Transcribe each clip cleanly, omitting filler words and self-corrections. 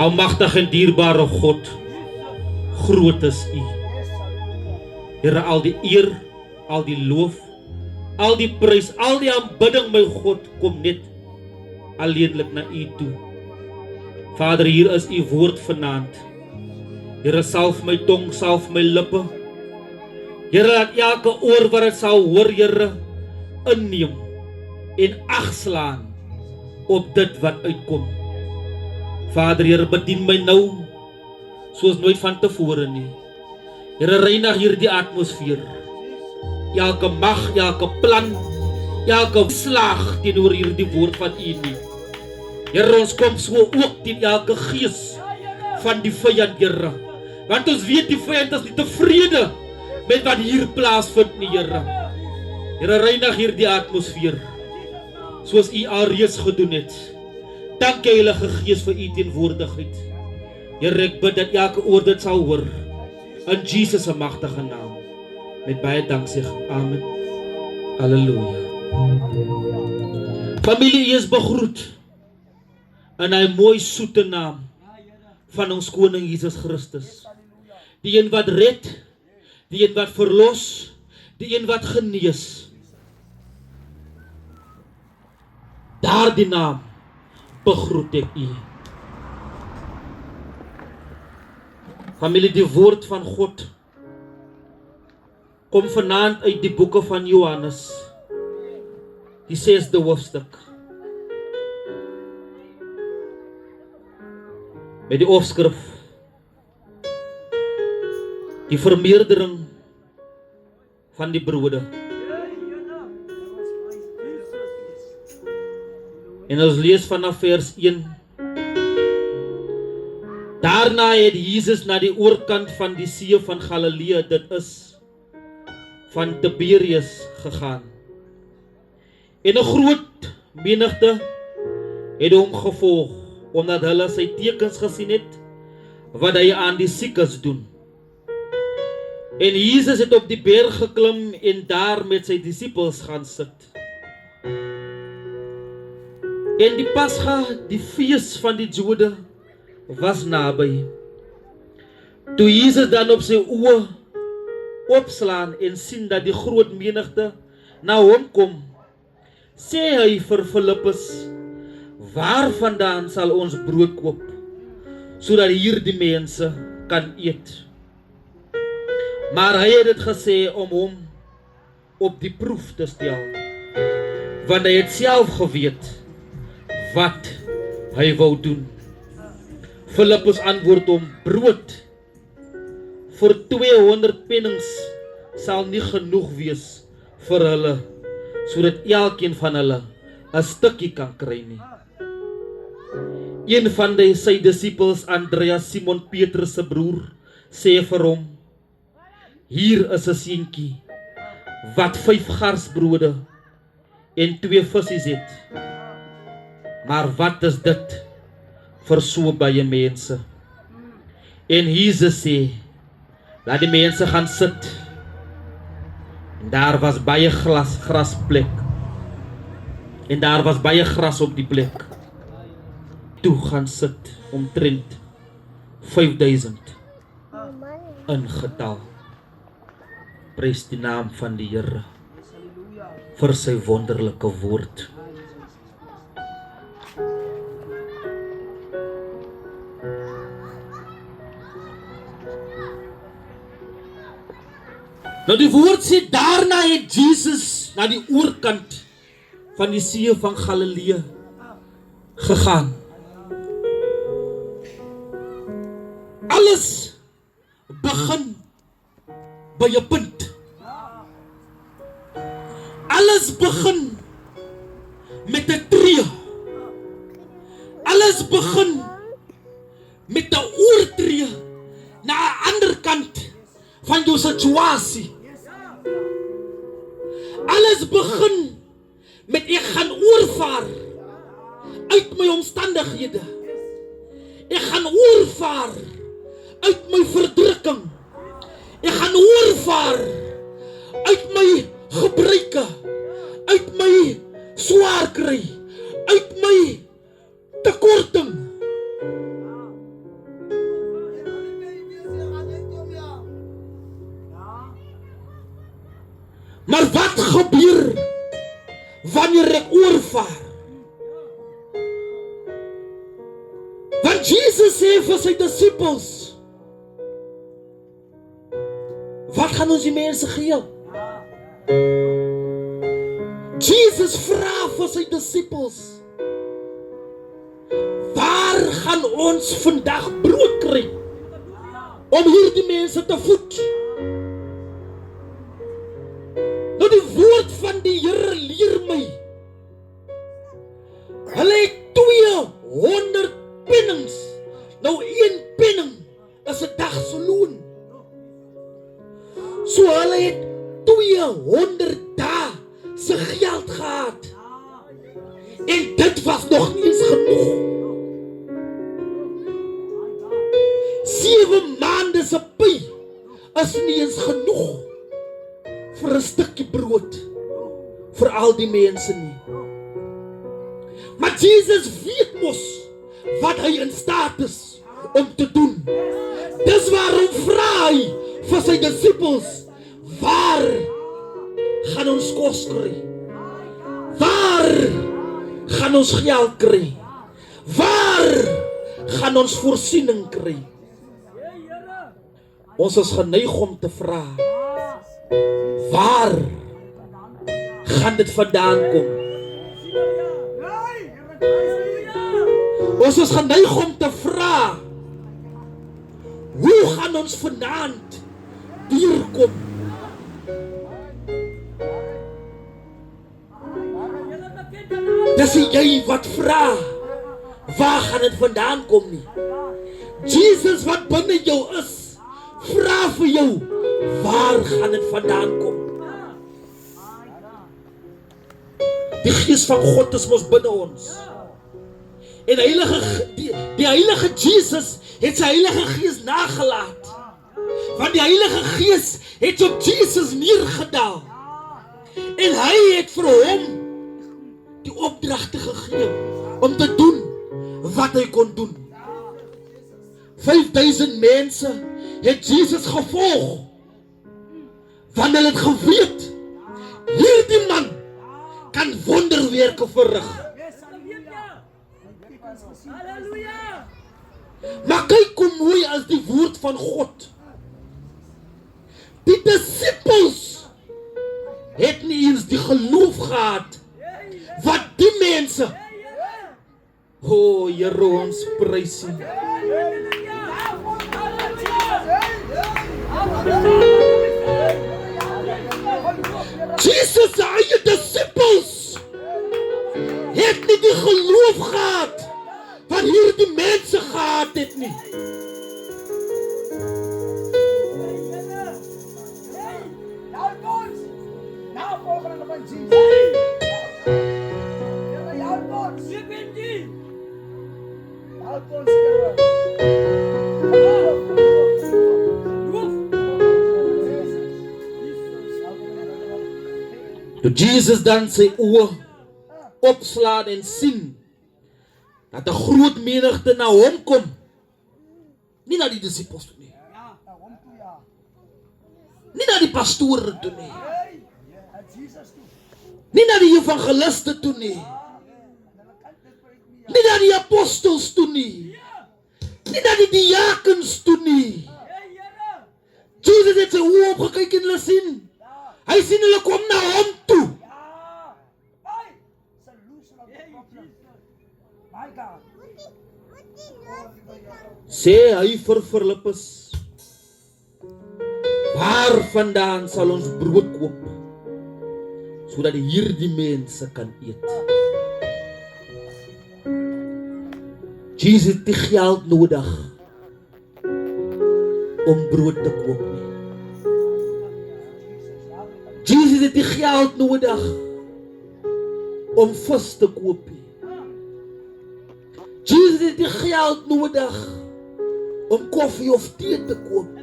Almagtige en dierbare God, groot is U. Here, al die eer, al die loof, al die prys, al die aanbidding, my God, kom net alleenlik na U toe. Vader, hier is U woord vanaand. Here, salf my tong, salf my lippe. Here, laat elke oor wat het sal hoor, Here, inneem en agslaan op dit wat uitkom. Vader, Here, bedien my nou soos nooit van tevore nie. Here, reinig hierdie atmosfeer. Elke mag, elke plan, elke slag teenoor hierdie woord van U nie. Here, ons kom so ook teen elke gees van die vyand, Here. Want ons weet die vyand is nie tevrede met wat hier plaasvind nie, Here. Here, reinig hierdie atmosfeer soos U alreeds gedoen het. Dankie, Heilige Gees, vir U teenwoordigheid. Here, ek bid dat elke oor dit sal hoor, in Jesus' magtige naam. Met baie danksegging. Amen. Halleluja. Familie, U is begroet in hy mooi soete naam van ons koning Jesus Christus. Die een wat red, die een wat verlos, die een wat genees. Daardie naam begroet ek U. Familie, die woord van God kom vanaand uit die boeke van Johannes, die 6de hoofstuk, met die opskrif die vermeerdering van die brode. En ons lees vanaf vers 1. Daarna het Jesus na die oorkant van die see van Galilea, dit is van Tiberias, gegaan. En 'n groot menigte het hom gevolg, omdat hulle sy tekens gesien het, wat hy aan die siekes doen. En Jesus het op die berg geklim en daar met sy disippels gaan sit. En die Pasga, die fees van die Jode, was naby. Toe Jesus dan op sy oë opslaan en sien dat die groot menigte na hom kom, sê hy vir Filippus, waar vandaan sal ons brood koop, sodat hierdie mense kan eet? Maar hy het dit gesê om hom op die proef te stel, want hy het self geweet wat hy wou doen. Filippus antwoord hom, brood vir 200 pennings sal nie genoeg wees vir hulle, sodat elkeen van hulle 'n stukkie kan kry nie. Een van sy disippels, Andreas, Simon Petrus se broer, sê vir hom, hier is 'n seentjie wat 5 garsbrode en 2 visse het. Maar wat is dit vir so baie mense? En Jesus sê, laat die mense gaan sit. En daar was baie grasplek. En daar was baie gras op die plek. Toe gaan sit, omtrent 5000 in getal. Prys die naam van die Here vir sy wonderlike woord. Nou die woord sê, daarna het Jesus na die oorkant van die see van Galilea gegaan. Alles begin by 'n punt. Alles begin met 'n tree. Alles begin met 'n oortree na 'n ander kant van jou situasie. Alles begin met ek gaan oorvaar uit my omstandighede. Ek gaan oorvaar uit my verdrukking. Ek gaan oorvaar uit my gebruike, uit my swaar kry, uit my tekorting. Want Jesus sê vir sy disippels, wat gaan ons die mense gee? Jesus vra vir sy disippels, waar gaan ons vandag brood kry om hierdie mense te voed? Nou die woord van die Here leer my, hulle het 200 pennings. Nou 1 penning is 'n dag se loon. So hulle het 200 dae se geld gehad. En dit was nog nie eens genoeg. 7 maande se pay is nie eens genoeg vir 'n stukkie brood vir al die mense nie. Maar Jesus weet mos wat hy in staat is om te doen. Dis waarom vra hy vir sy disippels, waar gaan ons kos kry? Waar gaan ons geld kry? Waar gaan ons voorsiening kry? Ons is geneig om te vra, waar gaan dit vandaan kom? Ons is geneig om te vra, hoe gaan ons vanaand deurkom? Dis jy wat vra, waar gaan dit vandaan kom nie? Jesus wat binne jou is, vra vir jou, waar gaan dit vandaan kom? Die Gees van God is mos binne ons. En die Heilige Jesus het sy Heilige Gees nagelaat. Want die Heilige Gees het op Jesus neergedaal. En hy het vir hom die opdragte gegee om te doen wat hy kon doen. 5000 mense het Jesus gevolg, want hulle het geweet, hierdie man kan wonderwerke verrig. Maar kyk hoe mooi as die woord van God. Die disippels het nie eens die geloof gehad wat die mense, o Here, ons prys U. Jesus se eie disippels het nie die geloof gehad wat hierdie mense gehad het nie. Toe Jesus dan sy oë opslaan en sien dat 'n groot menigte na hom kom, nie na die disippels toe nie, nie na die pastore toe nie, nie na die evangeliste toe nie, nie na die apostels toe nie, nie na die diakens toe nie. Jesus het sy oë opgekyk en hulle sien. Hy sien hulle kom na hom toe. Sê hy vir Filippus, waar vandaan sal ons brood koop, sodat hierdie mense kan eet? Jesus het die geld nodig om brood te koop nie. Jesus het die geld nodig om vis te koop nie. Jesus het die geld nodig om koffie of tee te koop nie.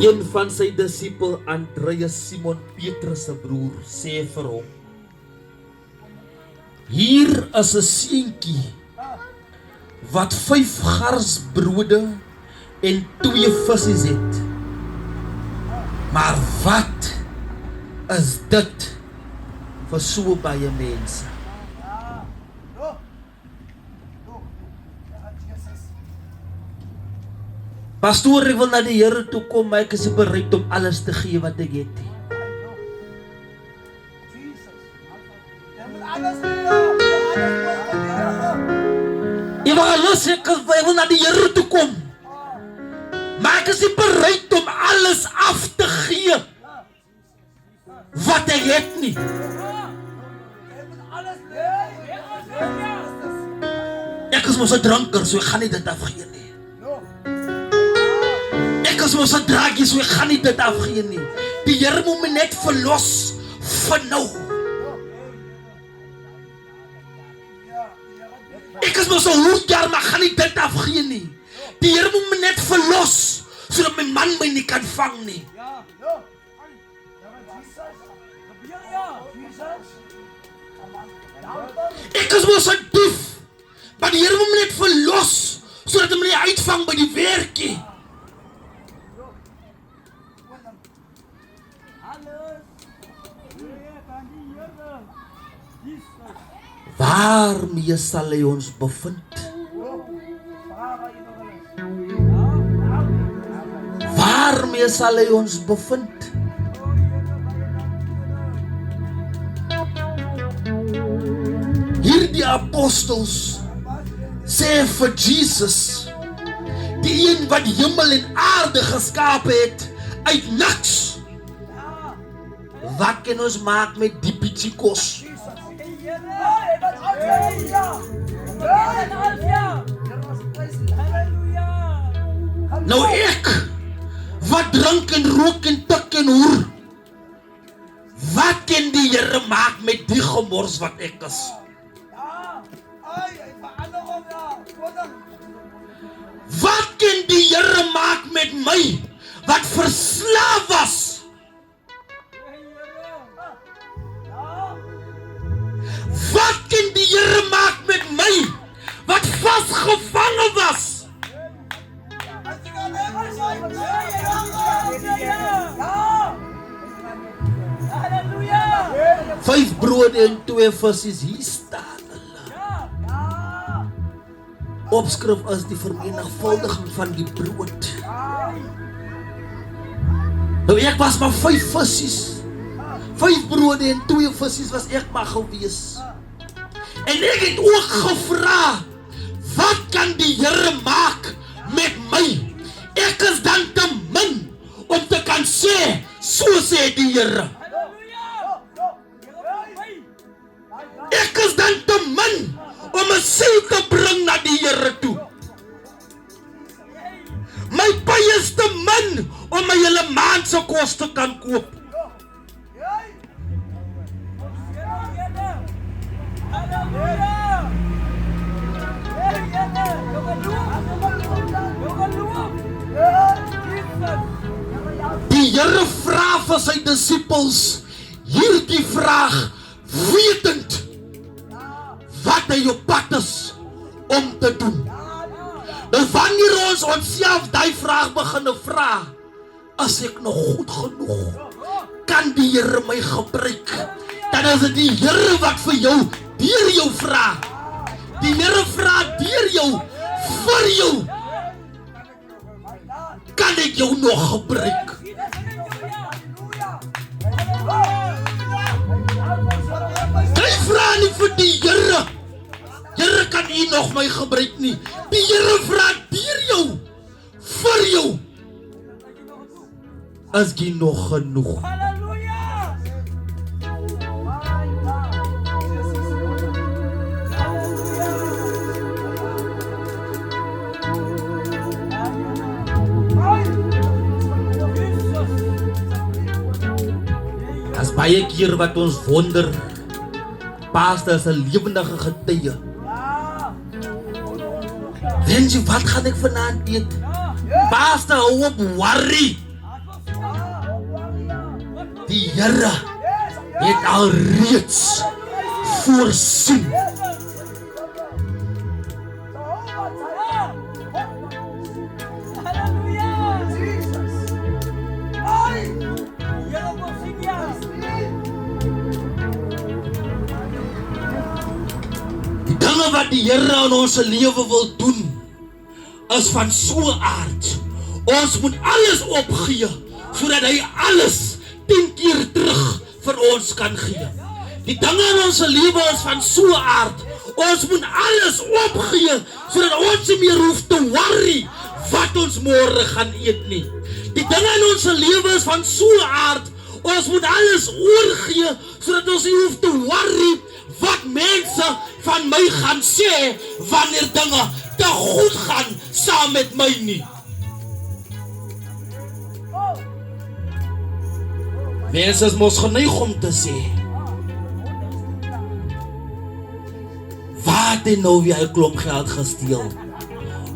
Een van sy disipel Andreas, Simon Petrus se broer, sê vir hom, hier is 'n seentjie wat 5 garsbrode en 2 visse het. Maar wat is dit vir so baie mense? Pastoor, ek wil na die Here toe kom, maar ek is bereid om alles te gee wat ek het. Ek wil na die Here toe kom, maar ek is nie bereid om alles af te gee wat ek het nie. Ek is mos 'n dranker, so ek gaan nie dit afgee nie. Ek is mos 'n draagie, so ek gaan nie dit afgee nie. Die Here moet my net verlos vir nou. Ek is mos 'n hoedjaar, maar gaan nie dit afgee nie. Die Here moet my net verlos, sodat my man my nie kan vang nie. Ek is mos 'n dief, maar die Here moet my net verlos, sodat hy my nie uitvang by die werkie. Waarmee sal hy ons bevind? Waarmee sal hy ons bevind? Hierdie apostels sê vir Jesus, die een wat hemel en aarde geskaap het uit niks. Wat kan ons maak met die bietjie kos? Nou ek, wat drink en rook en tik en hoer, wat kan die Here maak met die gemors wat ek is? Wat kan die Here maak met my, wat verslaaf was? Wat kan die Here maak met my, wat vasgevangen was? 5 brode en 2 visse, hier staan hulle. Opskrif is die vermenigvuldiging van die brood. Nou ek was maar 5 visse. 5 brode en 2 visse was ek maar gewees. En ek het ook gevra, wat kan die Here maak met my? Ek is dan te min om te kan sê, so sê die Here. Ek is dan te min om 'n siel te bring na die Here toe. My pay is te min om my hele maand se kos te kan koop. Die Here vra vir sy disippels hierdie vraag, wetend wat hy op pad is om te doen. Nou wanneer ons onsself die vraag begin vra, as ek nog goed genoeg, kan die Here my gebruik? Dan is dit die Here wat vir jou, deur jou vra. Die Here vra deur jou, vir jou. Kan ek jou nog gebruik? Jy vra nie vir die Here, Here, kan U nog my gebruik nie. Die Here vra deur jou, vir jou. As jy nog genoeg. As baie keer wat ons wonder, Pastor is 'n lewendige getuie. Weet jy wat gaan ek vanaand eet? Pastor, hou op worry. Die Here het al reeds voorsien. dinge wat die Here in ons lewe wil doen, is van so 'n aard. Ons moet alles opgee, sodat hy alles 10 keer terug vir ons kan gee. Die dinge in ons lewe is van so 'n aard. Ons moet alles opgee, sodat ons nie meer hoef te worry wat ons môre gaan eet nie. Die dinge in ons lewe is van so 'n aard. Ons moet alles oorgee, sodat ons nie hoef te worry wat mense van my gaan sê, wanneer dinge te goed gaan saam met my nie. Mense is mos geneig om te sê, wat het nou weer 'n klomp geld gesteel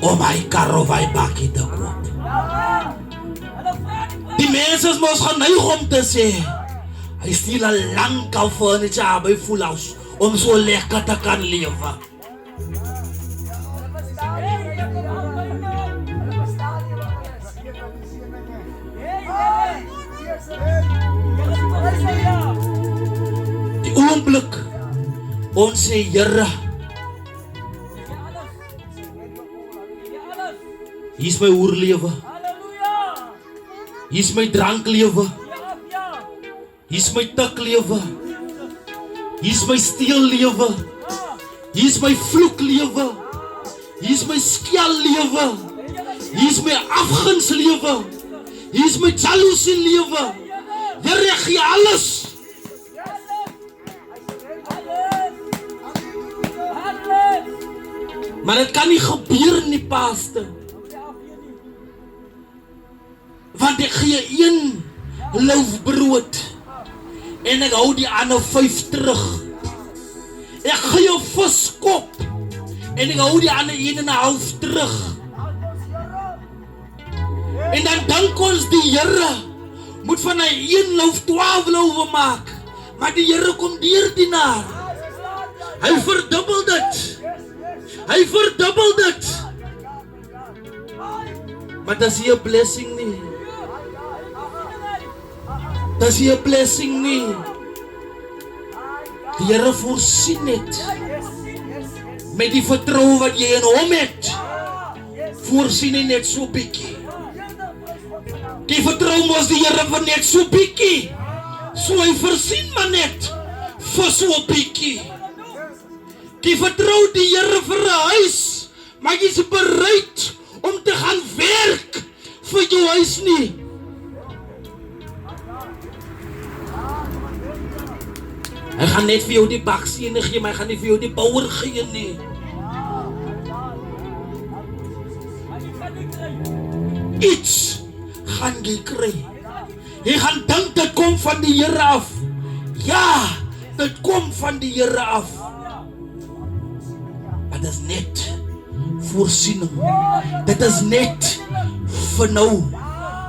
om hy kar of hy bakkie te koop? Die mense is mos geneig om te sê, hy steel al lank al furniture by Full House om so lekker te kan lewe. Die oomblik ons sê, Here, hier is my hoerlewe, hier is my dranklewe, hier is my tiklewe, hier is my steellewe, hier is my vloeklewe, hier is my skellewe, hier is my afgunslewe, hier is my jaloesielewe. Here, gee alles. Maar dit kan nie gebeur nie, Pastor. Want ek gee 1 loaf brood en ek hou die ander 5 terug. Ek gee 'n viskop en ek hou die ander 1,5 terug. En dan dink ons die Here moet van hy 1 loaf 12 loawe maak. Maar die Here kom deur dienaar. Hy verdubbel dit. Hy verdubbel dit. Maar dat is nie 'n blessing nie. Dat is nie 'n blessing nie. Die Here voorsien het. Met die vertroue wat jy in hom het, voorsien hy net so bietjie. Die vertrou mos die Here vir net so bietjie. So hy voorsien maar net vir so bietjie. Die vertrou die Here vir 'n huis, maar jy is bereid om te gaan werk vir jou huis nie. Hy gaan net vir jou die bakstene gee, maar hy gaan nie vir jou die bouer gee nie. Iets gaan jy kry. Jy gaan dink dit kom van die Here af. Ja, dit kom van die Here af. Maar dit is net voorsiening. Dit is net vir nou.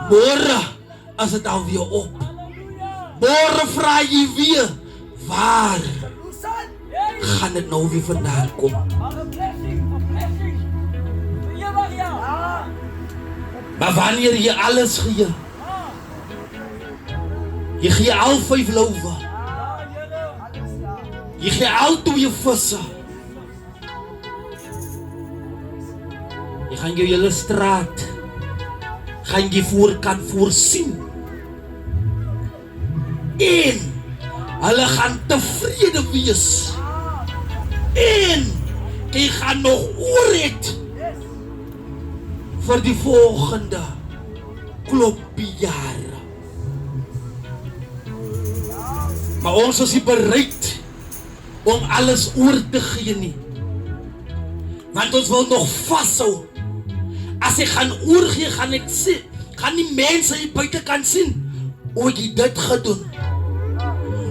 Môre as dit alweer op. Môre vra jy weer, waar gaan dit nou weer vandaan kom? Maar wanneer jy alles gee, jy gee al 5 loawe, jy gee al 2 visse, jy gaan jou hele straat, gaan jy kan voorsien, en hulle gaan tevrede wees, en jy gaan nog oor het, vir die volgende klompie jare. Maar ons is nie bereid om alles oor te gee nie. Want ons wil nog vashou. As ek gaan oorgee, gaan ek sien, gaan die mense hier buite kan sien, hoe jy dit gedoen.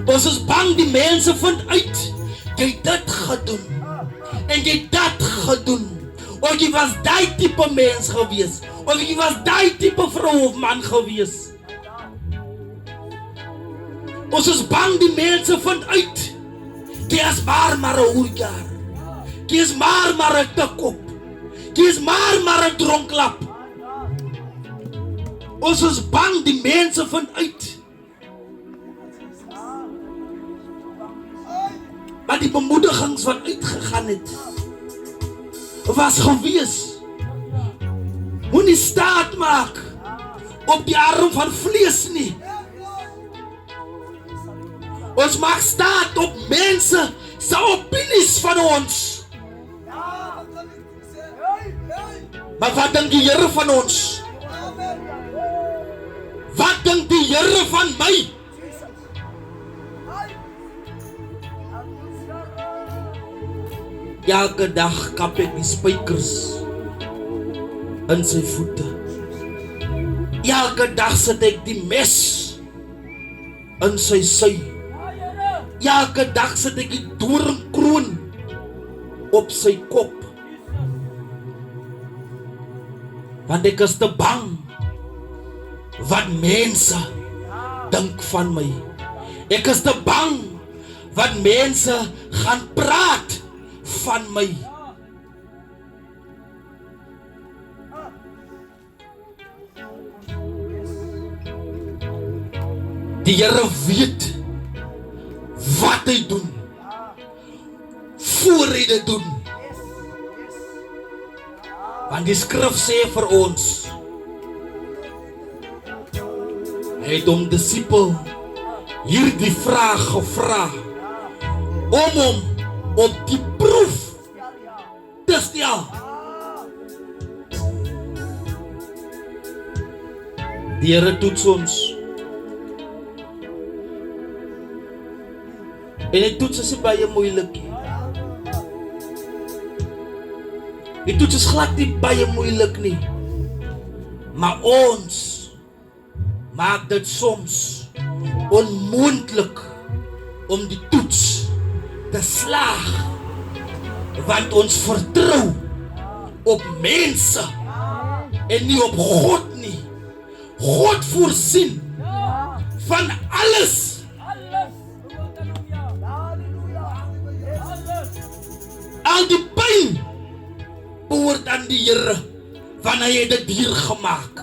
Ons is bang die mense vind uit, jy dit gedoen, en jy dat gedoen. Of jy was die type mens gewees, of jy was die type vrou of man gewees. Ons is bang die mense vind uit, jy is maar 'n hoerjaar, jy is maar 'n tikkop, jy is maar 'n dronklap. Ons is bang die mense vind uit. Maar die bemoedigings wat uitgegaan het, was gewees. Moenie staat maak op die arm van vlees nie. Ons maak staat op mense se opinies van ons. Maar wat dink die Here van ons? Wat dink die Here van my? Elke dag kap ek die spykers in sy voete. Elke dag sit ek die mes in sy sy. Elke dag sit ek die doringkroon op sy kop. Want ek is te bang wat mense dink van my. Ek is te bang wat mense gaan praat van my. Die Here weet wat hy doen voor hy dit doen. Want die skrif sê vir ons, hy het hom disipel hierdie vraag gevra om hom op die proef te stel. Die Here toets ons. En die toets is baie moeilik. Die toets is glad nie baie moeilik nie. Maar ons maak dit soms onmoontlik om die toets te slaag. Want ons vertrou op mense en nie op God nie. God voorsien van alles. Al die pyn behoort aan die Here, want hy het dit hier gemaak.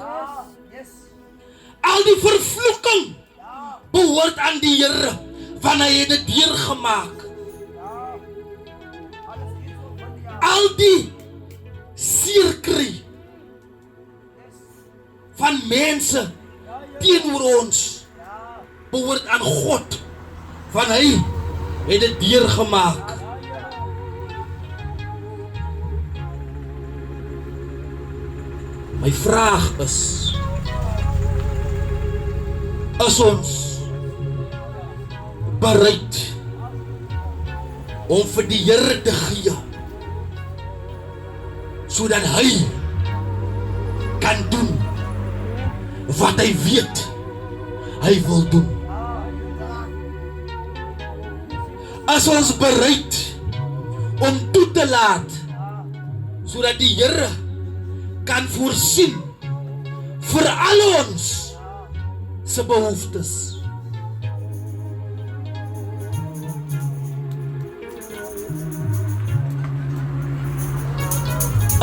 Al die vervloeking behoort aan die Here, want hy het dit hier gemaak. Al die seerkry van mense teenoor ons behoort aan God, want hy het dit hier gemaak. My vraag is ons bereid om vir die Here te gee, sodat hy kan doen wat hy weet hy wil doen? As ons bereid om toe te laat, sodat die Here kan voorsien vir al ons se behoeftes.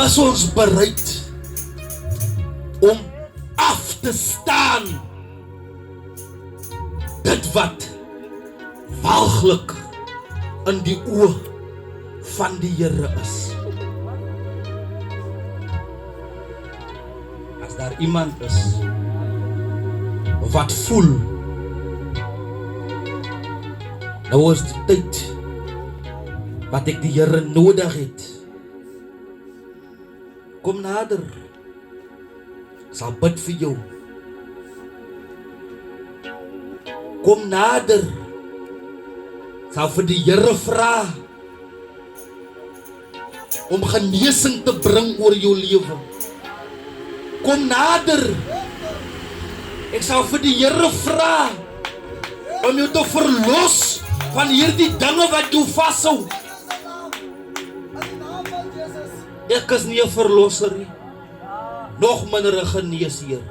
As ons bereid om af te staan dit wat walglik in die oë van die Here is. As daar iemand is wat voel, nou is die tyd wat ek die Here nodig het, kom nader, ek sal bid vir jou. Kom nader, ek sal vir die Here vra om genesing te bring oor jou lewe. Kom nader, ek sal vir die Here vra om jou te verlos van hierdie dinge wat jou vashou. Ek is nie 'n verlosser nie, nog minder 'n geneesheer.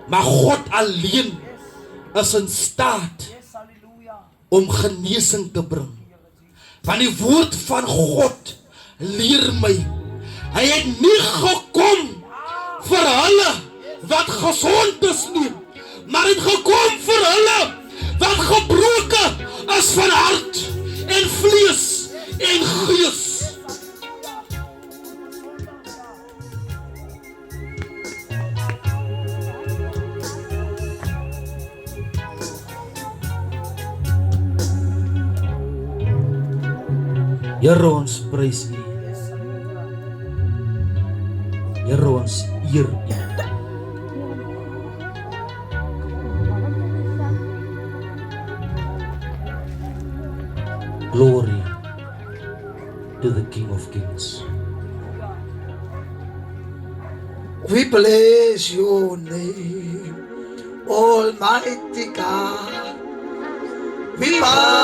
Maar God alleen is in staat om genesing te bring. Want die woord van God leer my, hy het nie gekom vir hulle wat gesond is nie, maar het gekom vir hulle wat gebroken is van hart en vlees en gees. Here, ons prys U. Here, ons eer U. Glory to the King of Kings. We bless your name, Almighty God. We bow